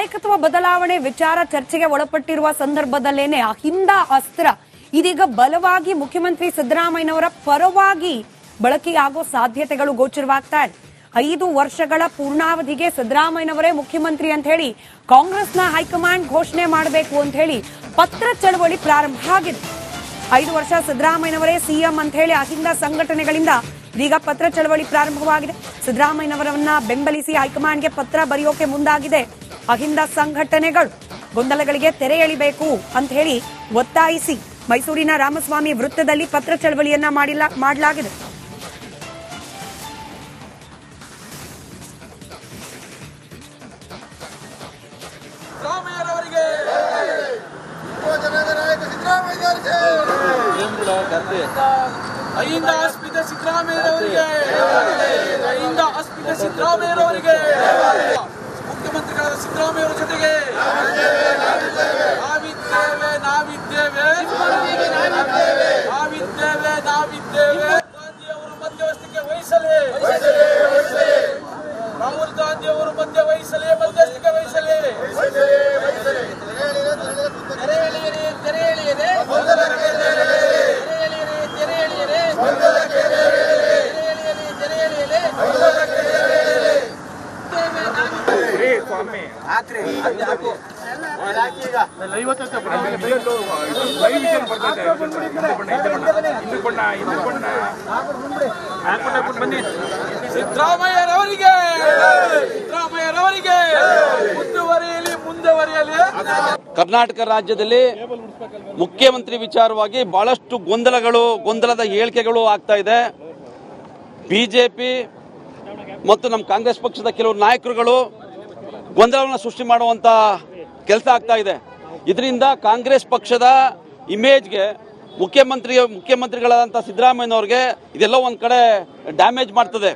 ನಾಯಕತ್ವ ಬದಲಾವಣೆ ವಿಚಾರ ಚರ್ಚೆಗೆ ಒಳಪಟ್ಟಿರುವ ಸಂದರ್ಭದಲ್ಲೇನೆ ಅಹಿಂದ ಅಸ್ತ್ರ ಇದೀಗ ಬಲವಾಗಿ ಮುಖ್ಯಮಂತ್ರಿ ಸಿದ್ದರಾಮಯ್ಯನವರ ಪರವಾಗಿ ಬಳಕೆಯಾಗೋ ಸಾಧ್ಯತೆಗಳು ಗೋಚರವಾಗ್ತಾ ಇದೆ. 5 ವರ್ಷಗಳ ಪೂರ್ಣಾವಧಿಗೆ ಸಿದ್ದರಾಮಯ್ಯನವರೇ ಮುಖ್ಯಮಂತ್ರಿ ಅಂತ ಹೇಳಿ ಕಾಂಗ್ರೆಸ್ನ ಹೈಕಮಾಂಡ್ ಘೋಷಣೆ ಮಾಡಬೇಕು ಅಂತ ಹೇಳಿ ಪತ್ರ ಚಳವಳಿ ಪ್ರಾರಂಭ ಆಗಿದೆ. 5 ವರ್ಷ ಸಿದ್ದರಾಮಯ್ಯನವರೇ ಸಿಎಂ ಅಂತ ಹೇಳಿ ಅಹಿಂದ ಸಂಘಟನೆಗಳಿಂದ ಇದೀಗ ಪತ್ರ ಚಳವಳಿ ಪ್ರಾರಂಭವಾಗಿದೆ. ಸಿದ್ದರಾಮಯ್ಯನವರನ್ನ ಬೆಂಬಲಿಸಿ ಹೈಕಮಾಂಡ್ಗೆ ಪತ್ರ ಬರೆಯೋಕೆ ಮುಂದಾಗಿದೆ ಅಹಿಂದ ಸಂಘಟನೆಗಳು. ಗೊಂದಲಗಳಿಗೆ ತೆರೆ ಎಳಿಬೇಕು ಅಂತ ಹೇಳಿ ಒತ್ತಾಯಿಸಿ ಮೈಸೂರಿನ ರಾಮಸ್ವಾಮಿ ವೃತ್ತದಲ್ಲಿ ಪತ್ರ ಚಳವಳಿಯನ್ನ ಮಾಡಲಾಗಿದೆ. ಅಹಿಂದ ಅಸ್ಮಿತ ಸಿದ್ದರಾಮಯ್ಯನವರಿಗೆ, ಅಹಿಂದ ಅಸ್ಮಿತ ಸಿದ್ದರಾಮಯ್ಯನವರಿಗೆ, ಮುಖ್ಯಮಂತ್ರಿಗಳಾದ ಸಿದ್ದರಾಮಯ್ಯವರ ಜೊತೆಗೆ ನಾವಿದ್ದೇವೆ ನಾವಿದ್ದೇವೆ ನಾವಿದ್ದೇವೆ ನಾವಿದ್ದೇವೆ. ಗಾಂಧಿಯವರು ಮಧ್ಯವಸ್ಥಿಕೆ ವಹಿಸಲೇ, ರಾಹುಲ್ ಗಾಂಧಿ ಅವರು ಮಧ್ಯವಹಿಸಲೇ, ಮಧ್ಯಸ್ಥಿಕೆ ವಹಿಸಲೇ. ತೆರೆ ಎಳೆಯಿರಿ, ತೆರೆ ಎಳೆಯಿರಿ, ಸಿದ್ದರಾಮಯ್ಯರವರಿಗೆ, ಸಿದ್ದರಾಮಯ್ಯರವರಿಗೆ ಮುಂದುವರಿಯಲಿ, ಮುಂದುವರಿಯಲಿ. ಕರ್ನಾಟಕ ರಾಜ್ಯದಲ್ಲಿ ಮುಖ್ಯಮಂತ್ರಿ ವಿಚಾರವಾಗಿ ಬಹಳಷ್ಟು ಗೊಂದಲದ ಹೇಳಿಕೆಗಳು ಆಗ್ತಾ ಇದೆ. ಬಿಜೆಪಿ ಮತ್ತು ನಮ್ಮ ಕಾಂಗ್ರೆಸ್ ಪಕ್ಷದ ಕೆಲವು ನಾಯಕರುಗಳು ಗೊಂದಲವನ್ನು ಸೃಷ್ಟಿ ಮಾಡುವಂತ ಕೆಲಸ ಆಗ್ತಾ ಇದೆ. ಇದರಿಂದ ಕಾಂಗ್ರೆಸ್ ಪಕ್ಷದ ಇಮೇಜ್ಗೆ ಮುಖ್ಯಮಂತ್ರಿಗಳಾದಂಥ ಸಿದ್ದರಾಮಯ್ಯನವ್ರಿಗೆ ಇದೆಲ್ಲ ಒಂದು ಕಡೆ ಡ್ಯಾಮೇಜ್ ಮಾಡ್ತದೆ.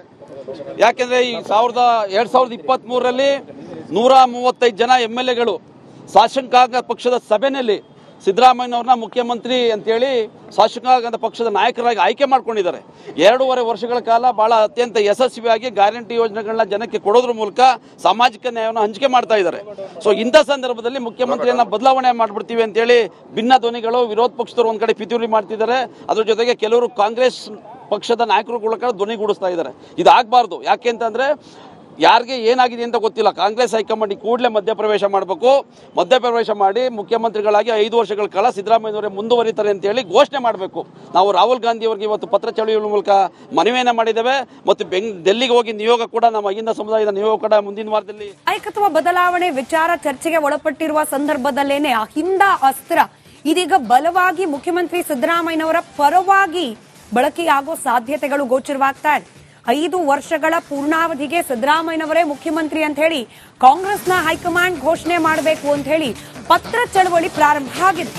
ಯಾಕೆಂದರೆ ಈ 2023ರಲ್ಲಿ 135 ಜನ MLAಗಳು ಶಾಸಕಾಂಗ ಪಕ್ಷದ ಸಭೆಯಲ್ಲಿ ಸಿದ್ದರಾಮಯ್ಯನವ್ರನ್ನ ಮುಖ್ಯಮಂತ್ರಿ ಅಂತೇಳಿ ಶಾಸಕಾಂಗ ಪಕ್ಷದ ನಾಯಕರಾಗಿ ಆಯ್ಕೆ ಮಾಡ್ಕೊಂಡಿದ್ದಾರೆ. 2.5 ವರ್ಷಗಳ ಕಾಲ ಬಹಳ ಅತ್ಯಂತ ಯಶಸ್ವಿಯಾಗಿ ಗ್ಯಾರಂಟಿ ಯೋಜನೆಗಳನ್ನ ಜನಕ್ಕೆ ಕೊಡೋದ್ರ ಮೂಲಕ ಸಾಮಾಜಿಕ ನ್ಯಾಯವನ್ನು ಹಂಚಿಕೆ ಮಾಡ್ತಾ ಇದ್ದಾರೆ. ಸೊ ಇಂಥ ಸಂದರ್ಭದಲ್ಲಿ ಮುಖ್ಯಮಂತ್ರಿಯನ್ನ ಬದಲಾವಣೆ ಮಾಡ್ಬಿಡ್ತೀವಿ ಅಂತೇಳಿ ಭಿನ್ನ ಧ್ವನಿಗಳು, ವಿರೋಧ ಪಕ್ಷದವರು ಒಂದ್ ಕಡೆ ಪಿತೂರಿ ಮಾಡ್ತಿದ್ದಾರೆ. ಅದ್ರ ಜೊತೆಗೆ ಕೆಲವರು ಕಾಂಗ್ರೆಸ್ ಪಕ್ಷದ ನಾಯಕರುಗಳ ಕಡೆ ಧ್ವನಿಗೂಡಿಸ್ತಾ ಇದ್ದಾರೆ. ಇದಾಗಬಾರ್ದು. ಯಾಕೆ ಅಂತಂದ್ರೆ ಯಾರಿಗೆ ಏನಾಗಿದೆ ಅಂತ ಗೊತ್ತಿಲ್ಲ. ಕಾಂಗ್ರೆಸ್ ಹೈಕಮಾಂಡ್ ಕೂಡಲೇ ಮಧ್ಯಪ್ರವೇಶ ಮಾಡಬೇಕು. ಮಧ್ಯಪ್ರವೇಶ ಮಾಡಿ ಮುಖ್ಯಮಂತ್ರಿಗಳಾಗಿ 5 ವರ್ಷಗಳ ಕಾಲ ಸಿದ್ದರಾಮಯ್ಯನವರೇ ಮುಂದುವರಿತಾರೆ ಅಂತ ಹೇಳಿ ಘೋಷಣೆ ಮಾಡಬೇಕು. ನಾವು ರಾಹುಲ್ ಗಾಂಧಿ ಅವರಿಗೆ ಇವತ್ತು ಪತ್ರ ಚಳವಳಿ ಮೂಲಕ ಮನವಿಯನ್ನ ಮಾಡಿದ್ದೇವೆ. ಮತ್ತು ಡೆಲ್ಲಿಗೆ ಹೋಗಿ ನಿಯೋಗ ಕೂಡ ನಮ್ಮ ಅಹಿಂದ ಸಮುದಾಯದ ನಿಯೋಗ ಕೂಡ ಮುಂದಿನ ವಾರದಲ್ಲಿ. ನಾಯಕತ್ವ ಬದಲಾವಣೆ ವಿಚಾರ ಚರ್ಚೆಗೆ ಒಳಪಟ್ಟಿರುವ ಸಂದರ್ಭದಲ್ಲೇನೆ ಅಹಿಂದ ಅಸ್ತ್ರ ಇದೀಗ ಬಲವಾಗಿ ಮುಖ್ಯಮಂತ್ರಿ ಸಿದ್ದರಾಮಯ್ಯನವರ ಪರವಾಗಿ ಬಳಕೆಯಾಗೋ ಸಾಧ್ಯತೆಗಳು ಗೋಚರವಾಗ್ತಾ ಇದೆ. 5 ವರ್ಷಗಳ ಪೂರ್ಣಾವಧಿಗೆ ಸಿದ್ದರಾಮಯ್ಯನವರೇ ಮುಖ್ಯಮಂತ್ರಿ ಅಂತ ಹೇಳಿ ಕಾಂಗ್ರೆಸ್ನ ಹೈಕಮಾಂಡ್ ಘೋಷಣೆ ಮಾಡಬೇಕು ಅಂತ ಹೇಳಿ ಪತ್ರ ಚಳವಳಿ ಪ್ರಾರಂಭ ಆಗಿದೆ.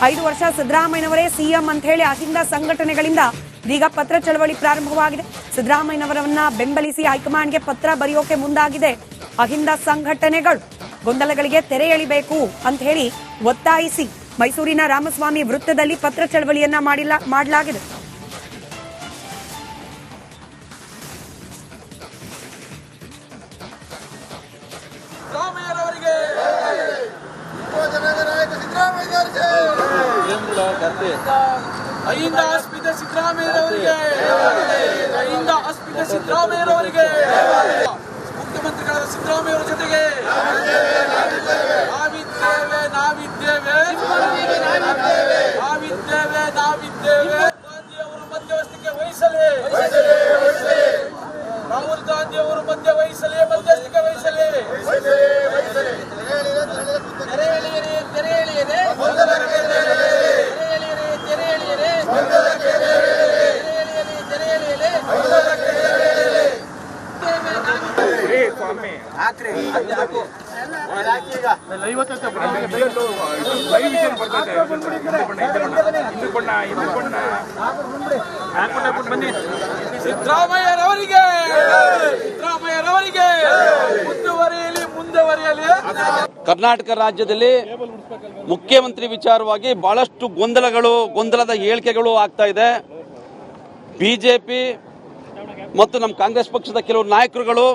5 ವರ್ಷ ಸಿದ್ದರಾಮಯ್ಯನವರೇ ಸಿಎಂ ಅಂತ ಹೇಳಿ ಅಹಿಂದ ಸಂಘಟನೆಗಳಿಂದ ಇದೀಗ ಪತ್ರ ಚಳವಳಿ ಪ್ರಾರಂಭವಾಗಿದೆ. ಸಿದ್ದರಾಮಯ್ಯನವರನ್ನ ಬೆಂಬಲಿಸಿ ಹೈಕಮಾಂಡ್ಗೆ ಪತ್ರ ಬರೆಯೋಕೆ ಮುಂದಾಗಿದೆ ಅಹಿಂದ ಸಂಘಟನೆಗಳು. ಗೊಂದಲಗಳಿಗೆ ತೆರೆ ಎಳಿಬೇಕು ಅಂತ ಹೇಳಿ ಒತ್ತಾಯಿಸಿ ಮೈಸೂರಿನ ರಾಮಸ್ವಾಮಿ ವೃತ್ತದಲ್ಲಿ ಪತ್ರ ಚಳವಳಿಯನ್ನ ಮಾಡಲಾಗಿದೆ. ಅಹಿಂದ ಅಸ್ಮಿತ ಸಿದ್ದರಾಮಯ್ಯರವರಿಗೆ, ಅಹಿಂದ ಅಸ್ಮಿತ ಸಿದ್ದರಾಮಯ್ಯರವರಿಗೆ, ಮುಖ್ಯಮಂತ್ರಿಗಳಾದ ಸಿದ್ದರಾಮಯ್ಯವರ ಜೊತೆಗೆ ನಾವಿದ್ದೇವೆ ನಾವಿದ್ದೇವೆ ನಾವಿದ್ದೇವೆ ನಾವಿದ್ದೇವೆ. ಗಾಂಧಿಯವರು ಮಧ್ಯವಸ್ಥಿಕೆ ವಹಿಸಲೇ, ರಾಹುಲ್ ಗಾಂಧಿ ಅವರು ಮಧ್ಯವಹಿಸಲೇ, ಮಧ್ಯಸ್ಥಿಕೆ ವಹಿಸಲೇ. ತೆರೆ ಎಳೆಯಿರಿ, ತೆರೆ ಎಳೆಯಿರಿ, ಸಿದ್ದರಾಮಯ್ಯರವರಿಗೆ, ಸಿದ್ದರಾಮಯ್ಯರವರಿಗೆ ಮುಂದುವರಿಯಲಿ, ಮುಂದುವರಿಯಲಿ. ಕರ್ನಾಟಕ ರಾಜ್ಯದಲ್ಲಿ ಮುಖ್ಯಮಂತ್ರಿ ವಿಚಾರವಾಗಿ ಬಹಳಷ್ಟು ಗೊಂದಲದ ಹೇಳಿಕೆಗಳು ಆಗ್ತಾ ಇದೆ. ಬಿಜೆಪಿ ಮತ್ತು ನಮ್ಮ ಕಾಂಗ್ರೆಸ್ ಪಕ್ಷದ ಕೆಲವು ನಾಯಕರುಗಳು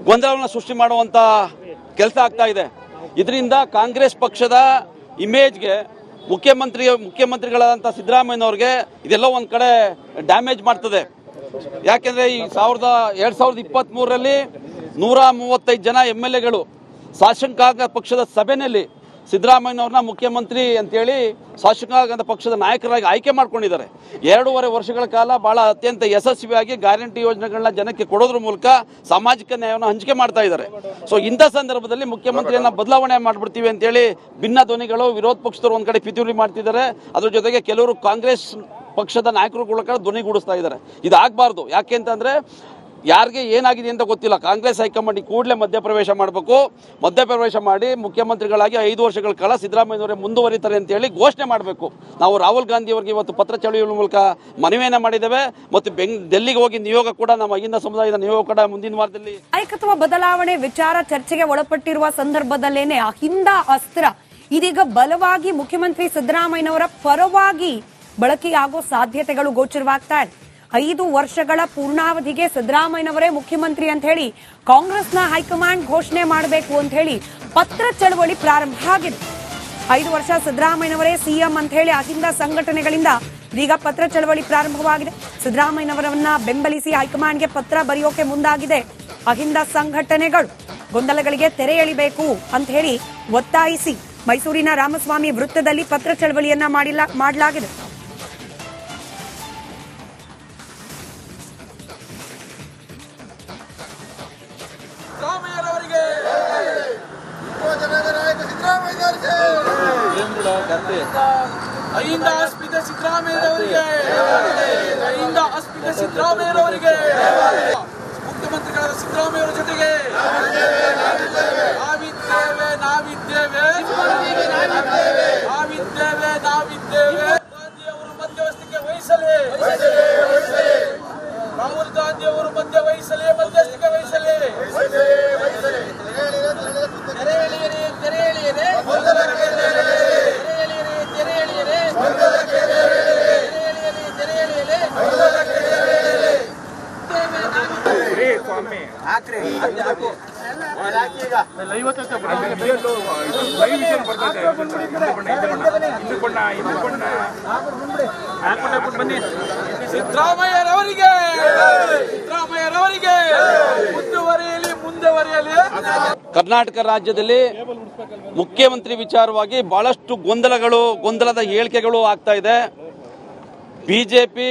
ಗೊಂದಲವನ್ನು ಸೃಷ್ಟಿ ಮಾಡುವಂತ ಕೆಲಸ ಆಗ್ತಾ ಇದೆ. ಇದರಿಂದ ಕಾಂಗ್ರೆಸ್ ಪಕ್ಷದ ಇಮೇಜ್ಗೆ ಮುಖ್ಯಮಂತ್ರಿಗಳಾದಂಥ ಸಿದ್ದರಾಮಯ್ಯನವ್ರಿಗೆ ಇದೆಲ್ಲ ಒಂದು ಕಡೆ ಡ್ಯಾಮೇಜ್ ಮಾಡ್ತದೆ. ಯಾಕೆಂದರೆ ಈ 2023ರಲ್ಲಿ 135 ಜನ MLAಗಳು ಶಾಸಕಾಂಗ ಪಕ್ಷದ ಸಭೆಯಲ್ಲಿ ಸಿದ್ದರಾಮಯ್ಯನವ್ರನ್ನ ಮುಖ್ಯಮಂತ್ರಿ ಅಂತೇಳಿ ಶಾಸಕಾಂಗ ಪಕ್ಷದ ನಾಯಕರಾಗಿ ಆಯ್ಕೆ ಮಾಡ್ಕೊಂಡಿದ್ದಾರೆ. 2.5 ವರ್ಷಗಳ ಕಾಲ ಬಹಳ ಅತ್ಯಂತ ಯಶಸ್ವಿಯಾಗಿ ಗ್ಯಾರಂಟಿ ಯೋಜನೆಗಳನ್ನ ಜನಕ್ಕೆ ಕೊಡೋದ್ರ ಮೂಲಕ ಸಾಮಾಜಿಕ ನ್ಯಾಯವನ್ನು ಹಂಚಿಕೆ ಮಾಡ್ತಾ ಇದ್ದಾರೆ. ಸೊ ಇಂಥ ಸಂದರ್ಭದಲ್ಲಿ ಮುಖ್ಯಮಂತ್ರಿಯನ್ನ ಬದಲಾವಣೆ ಮಾಡ್ಬಿಡ್ತೀವಿ ಅಂತೇಳಿ ಭಿನ್ನ ಧ್ವನಿಗಳು ವಿರೋಧ ಪಕ್ಷದವರು ಒಂದ್ ಕಡೆ ಪಿತೂರಿ ಮಾಡ್ತಿದ್ದಾರೆ. ಅದ್ರ ಜೊತೆಗೆ ಕೆಲವರು ಕಾಂಗ್ರೆಸ್ ಪಕ್ಷದ ನಾಯಕರು ಕೂಡ ಧ್ವನಿಗೂಡಿಸ್ತಾ ಇದ್ದಾರೆ. ಇದಾಗಬಾರ್ದು. ಯಾಕೆ ಅಂತಂದ್ರೆ ಯಾರಿಗೆ ಏನಾಗಿದೆ ಅಂತ ಗೊತ್ತಿಲ್ಲ. ಕಾಂಗ್ರೆಸ್ ಹೈಕಮಾಂಡ್ ಕೂಡಲೇ ಮಧ್ಯಪ್ರವೇಶ ಮಾಡಬೇಕು. ಮಧ್ಯಪ್ರವೇಶ ಮಾಡಿ ಮುಖ್ಯಮಂತ್ರಿಗಳಾಗಿ 5 ವರ್ಷಗಳ ಕಾಲ ಸಿದ್ದರಾಮಯ್ಯನವರೇ ಮುಂದುವರಿತಾರೆ ಅಂತೇಳಿ ಘೋಷಣೆ ಮಾಡಬೇಕು. ನಾವು ರಾಹುಲ್ ಗಾಂಧಿ ಅವರಿಗೆ ಇವತ್ತು ಪತ್ರ ಚಳುವಳಿ ಮೂಲಕ ಮನವಿಯನ್ನ ಮಾಡಿದ್ದೇವೆ. ಮತ್ತು ಡೆಲ್ಲಿಗೆ ಹೋಗಿ ನಿಯೋಗ ಕೂಡ ನಮ್ಮ ಅಹಿಂದ ಸಮುದಾಯದ ನಿಯೋಗ ಕೂಡ ಮುಂದಿನ ವಾರದಲ್ಲಿ ನಾಯಕತ್ವ ಬದಲಾವಣೆ ವಿಚಾರ ಚರ್ಚೆಗೆ ಒಳಪಟ್ಟಿರುವ ಸಂದರ್ಭದಲ್ಲೇನೆ ಅಹಿಂದ ಅಸ್ತ್ರ ಇದೀಗ ಬಲವಾಗಿ ಮುಖ್ಯಮಂತ್ರಿ ಸಿದ್ದರಾಮಯ್ಯನವರ ಪರವಾಗಿ ಬಳಕೆಯಾಗೋ ಸಾಧ್ಯತೆಗಳು ಗೋಚರವಾಗ್ತಾ ಇದೆ. 5 ವರ್ಷಗಳ ಪೂರ್ಣಾವಧಿಗೆ ಸಿದ್ದರಾಮಯ್ಯನವರೇ ಮುಖ್ಯಮಂತ್ರಿ ಅಂತ ಹೇಳಿ ಕಾಂಗ್ರೆಸ್ನ ಹೈಕಮಾಂಡ್ ಘೋಷಣೆ ಮಾಡಬೇಕು ಅಂತ ಹೇಳಿ ಪತ್ರ ಚಳವಳಿ ಪ್ರಾರಂಭ ಆಗಿದೆ. 5 ವರ್ಷ ಸಿದ್ದರಾಮಯ್ಯನವರೇ ಸಿಎಂ ಅಂತ ಹೇಳಿ ಅಹಿಂದ ಸಂಘಟನೆಗಳಿಂದ ಇದೀಗ ಪತ್ರ ಚಳವಳಿ ಪ್ರಾರಂಭವಾಗಿದೆ. ಸಿದ್ದರಾಮಯ್ಯನವರನ್ನ ಬೆಂಬಲಿಸಿ ಹೈಕಮಾಂಡ್ಗೆ ಪತ್ರ ಬರೆಯೋಕೆ ಮುಂದಾಗಿದೆ ಅಹಿಂದ ಸಂಘಟನೆಗಳು. ಗೊಂದಲಗಳಿಗೆ ತೆರೆ ಎಳಿಬೇಕು ಅಂತ ಹೇಳಿ ಒತ್ತಾಯಿಸಿ ಮೈಸೂರಿನ ರಾಮಸ್ವಾಮಿ ವೃತ್ತದಲ್ಲಿ ಪತ್ರ ಚಳವಳಿಯನ್ನ ಮಾಡಲಾಗಿದೆ. ಸಿದ್ದರಾಮಯ್ಯರವರಿಗೆ ಅಹಿಂದ ಅಸ್ಮಿತೆ ಸಿದ್ದರಾಮಯ್ಯರವರಿಗೆ ಅಹಿಂದ ಅಸ್ಮಿತೆ ಸಿದ್ದರಾಮಯ್ಯರವರಿಗೆ ಮುಖ್ಯಮಂತ್ರಿಗಳಾದ ಸಿದ್ದರಾಮಯ್ಯವರ ಜೊತೆಗೆ ನಾವಿದ್ದೇವೆ ಗಾಂಧಿಯವರು ಮಧ್ಯವಸ್ಥಿಕೆ ವಹಿಸಲಿ. ರಾಹುಲ್ ಗಾಂಧಿ ಅವರು ಮಧ್ಯವಹಿಸಲಿ. ಸಿದ್ದರಾಮಯ್ಯರವರಿಗೆ ಮುಂದುವರಿಯಲಿ. ಕರ್ನಾಟಕ ರಾಜ್ಯದಲ್ಲಿ ಮುಖ್ಯಮಂತ್ರಿ ವಿಚಾರವಾಗಿ ಬಹಳಷ್ಟು ಗೊಂದಲದ ಹೇಳಿಕೆಗಳು ಆಗ್ತಾ ಇದೆ. ಬಿಜೆಪಿ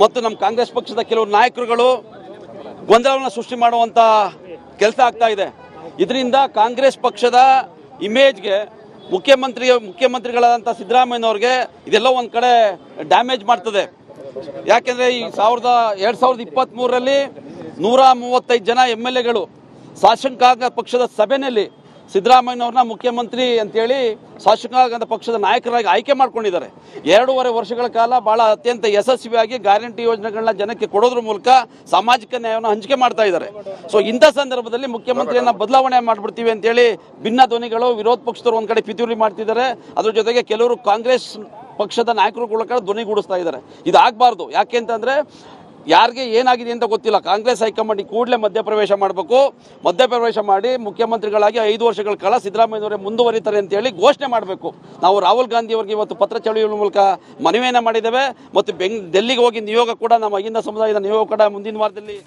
ಮತ್ತು ನಮ್ಮ ಕಾಂಗ್ರೆಸ್ ಪಕ್ಷದ ಕೆಲವು ನಾಯಕರುಗಳು ಗೊಂದಲವನ್ನು ಸೃಷ್ಟಿ ಮಾಡುವಂತ ಕೆಲಸ ಆಗ್ತಾ ಇದೆ. ಇದರಿಂದ ಕಾಂಗ್ರೆಸ್ ಪಕ್ಷದ ಇಮೇಜ್ಗೆ ಮುಖ್ಯಮಂತ್ರಿಗಳಾದಂಥ ಸಿದ್ದರಾಮಯ್ಯನವ್ರಿಗೆ ಇದೆಲ್ಲ ಒಂದು ಕಡೆ ಡ್ಯಾಮೇಜ್ ಮಾಡ್ತದೆ. ಯಾಕೆಂದರೆ ಈ 2023ರಲ್ಲಿ 135 ಜನ MLAಗಳು ಶಾಸಕಾಂಗ ಪಕ್ಷದ ಸಭೆಯಲ್ಲಿ ಸಿದ್ದರಾಮಯ್ಯನವ್ರನ್ನ ಮುಖ್ಯಮಂತ್ರಿ ಅಂತೇಳಿ ಶಾಸಕಾಂಗ ಪಕ್ಷದ ನಾಯಕರಾಗಿ ಆಯ್ಕೆ ಮಾಡ್ಕೊಂಡಿದ್ದಾರೆ. 2.5 ವರ್ಷಗಳ ಕಾಲ ಬಹಳ ಅತ್ಯಂತ ಯಶಸ್ವಿಯಾಗಿ ಗ್ಯಾರಂಟಿ ಯೋಜನೆಗಳನ್ನ ಜನಕ್ಕೆ ಕೊಡೋದ್ರ ಮೂಲಕ ಸಾಮಾಜಿಕ ನ್ಯಾಯವನ್ನು ಹಂಚಿಕೆ ಮಾಡ್ತಾ ಇದ್ದಾರೆ. ಸೊ ಇಂಥ ಸಂದರ್ಭದಲ್ಲಿ ಮುಖ್ಯಮಂತ್ರಿಯನ್ನ ಬದಲಾವಣೆ ಮಾಡ್ಬಿಡ್ತೀವಿ ಅಂತೇಳಿ ಭಿನ್ನ ಧ್ವನಿಗಳು ವಿರೋಧ ಪಕ್ಷದವರು ಒಂದ್ ಕಡೆ ಪಿತೂರಿ ಮಾಡ್ತಿದ್ದಾರೆ. ಅದ್ರ ಜೊತೆಗೆ ಕೆಲವರು ಕಾಂಗ್ರೆಸ್ ಪಕ್ಷದ ನಾಯಕರು ಕೂಡ ಧ್ವನಿಗೂಡಿಸ್ತಾ ಇದ್ದಾರೆ. ಇದಾಗಬಾರ್ದು. ಯಾಕೆ ಅಂತಂದ್ರೆ ಯಾರಿಗೆ ಏನಾಗಿದೆ ಅಂತ ಗೊತ್ತಿಲ್ಲ. ಕಾಂಗ್ರೆಸ್ ಹೈಕಮಾಂಡ್ ಕೂಡಲೇ ಮಧ್ಯಪ್ರವೇಶ ಮಾಡಬೇಕು. ಮಧ್ಯಪ್ರವೇಶ ಮಾಡಿ ಮುಖ್ಯಮಂತ್ರಿಗಳಾಗಿ 5 ವರ್ಷಗಳ ಕಾಲ ಸಿದ್ದರಾಮಯ್ಯನವರೇ ಮುಂದುವರಿತಾರೆ ಅಂತೇಳಿ ಘೋಷಣೆ ಮಾಡಬೇಕು. ನಾವು ರಾಹುಲ್ ಗಾಂಧಿ ಅವರಿಗೆ ಇವತ್ತು ಪತ್ರ ಚಳುವಳಿ ಮೂಲಕ ಮನವಿಯನ್ನ ಮಾಡಿದ್ದೇವೆ. ಮತ್ತು ಡೆಲ್ಲಿಗೆ ಹೋಗಿ ನಿಯೋಗ ಕೂಡ ನಮ್ಮ ಅಹಿಂದ ಸಮುದಾಯದ ನಿಯೋಗ ಕೂಡ ಮುಂದಿನ ವಾರದಲ್ಲಿ